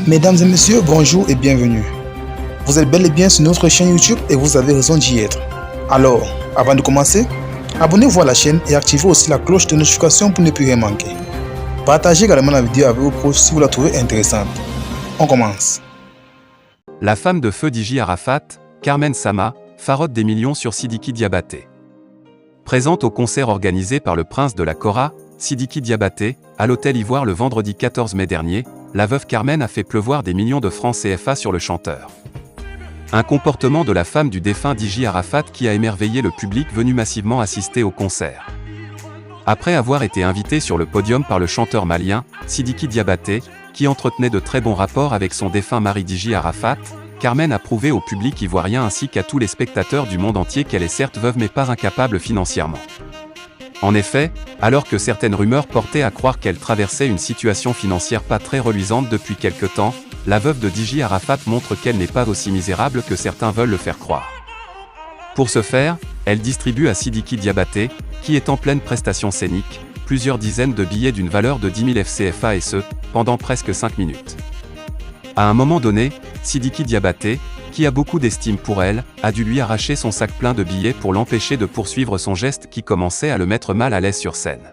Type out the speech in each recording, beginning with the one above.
Mesdames et messieurs, bonjour et bienvenue. Vous êtes bel et bien sur notre chaîne YouTube et vous avez raison d'y être. Alors, avant de commencer, abonnez-vous à la chaîne et activez aussi la cloche de notification pour ne plus rien manquer. Partagez également la vidéo avec vos proches si vous la trouvez intéressante. On commence. La femme de feu Dji Arafat, Carmen Sama, farotte des millions sur Sidiki Diabaté. Présente au concert organisé par le prince de la Kora, Sidiki Diabaté, à l'hôtel Ivoire le vendredi 14 mai dernier, la veuve Carmen a fait pleuvoir des millions de francs CFA sur le chanteur. Un comportement de la femme du défunt Dji Arafat qui a émerveillé le public venu massivement assister au concert. Après avoir été invité sur le podium par le chanteur malien, Sidiki Diabaté, qui entretenait de très bons rapports avec son défunt mari Dji Arafat, Carmen a prouvé au public ivoirien ainsi qu'à tous les spectateurs du monde entier qu'elle est certes veuve mais pas incapable financièrement. En effet, alors que certaines rumeurs portaient à croire qu'elle traversait une situation financière pas très reluisante depuis quelque temps, la veuve de Dji Arafat montre qu'elle n'est pas aussi misérable que certains veulent le faire croire. Pour ce faire, elle distribue à Sidiki Diabaté, qui est en pleine prestation scénique, plusieurs dizaines de billets d'une valeur de 10 000 FCFA et ce, pendant presque 5 minutes. À un moment donné, Sidiki Diabaté, qui a beaucoup d'estime pour elle, a dû lui arracher son sac plein de billets pour l'empêcher de poursuivre son geste qui commençait à le mettre mal à l'aise sur scène.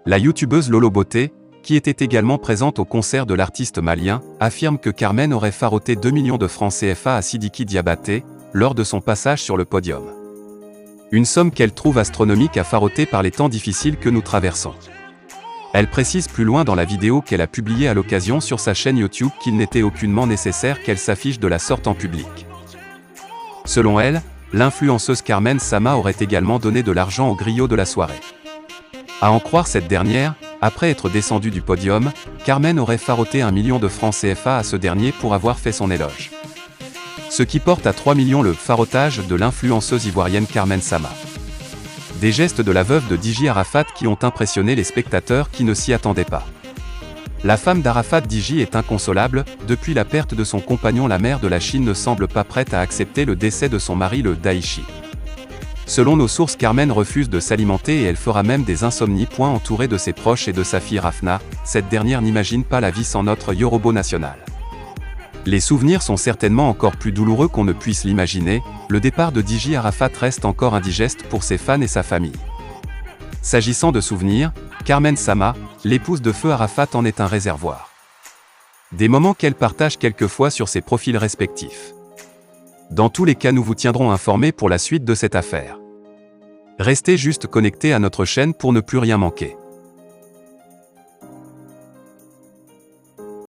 La youtubeuse Lolo Beauté, qui était également présente au concert de l'artiste malien, affirme que Carmen aurait faroté 2 millions de francs CFA à Sidiki Diabaté, lors de son passage sur le podium. Une somme qu'elle trouve astronomique à faroter par les temps difficiles que nous traversons. Elle précise plus loin dans la vidéo qu'elle a publiée à l'occasion sur sa chaîne YouTube qu'il n'était aucunement nécessaire qu'elle s'affiche de la sorte en public. Selon elle, l'influenceuse Carmen Sama aurait également donné de l'argent au griot de la soirée. À en croire cette dernière, après être descendue du podium, Carmen aurait faroté 1 million de francs CFA à ce dernier pour avoir fait son éloge. Ce qui porte à 3 millions le farotage de l'influenceuse ivoirienne Carmen Sama. Des gestes de la veuve de Dji Arafat qui ont impressionné les spectateurs qui ne s'y attendaient pas. La femme d'Arafat Dji est inconsolable, depuis la perte de son compagnon la mère de la Chine ne semble pas prête à accepter le décès de son mari le Daichi. Selon nos sources, Carmen refuse de s'alimenter et elle fera même des insomnies. Entourée de ses proches et de sa fille Rafna, cette dernière n'imagine pas la vie sans notre Yorobo national. Les souvenirs sont certainement encore plus douloureux qu'on ne puisse l'imaginer, le départ de Dji Arafat reste encore indigeste pour ses fans et sa famille. S'agissant de souvenirs, Carmen Sama, l'épouse de feu Arafat en est un réservoir. Des moments qu'elle partage quelquefois sur ses profils respectifs. Dans tous les cas, nous vous tiendrons informés pour la suite de cette affaire. Restez juste connectés à notre chaîne pour ne plus rien manquer.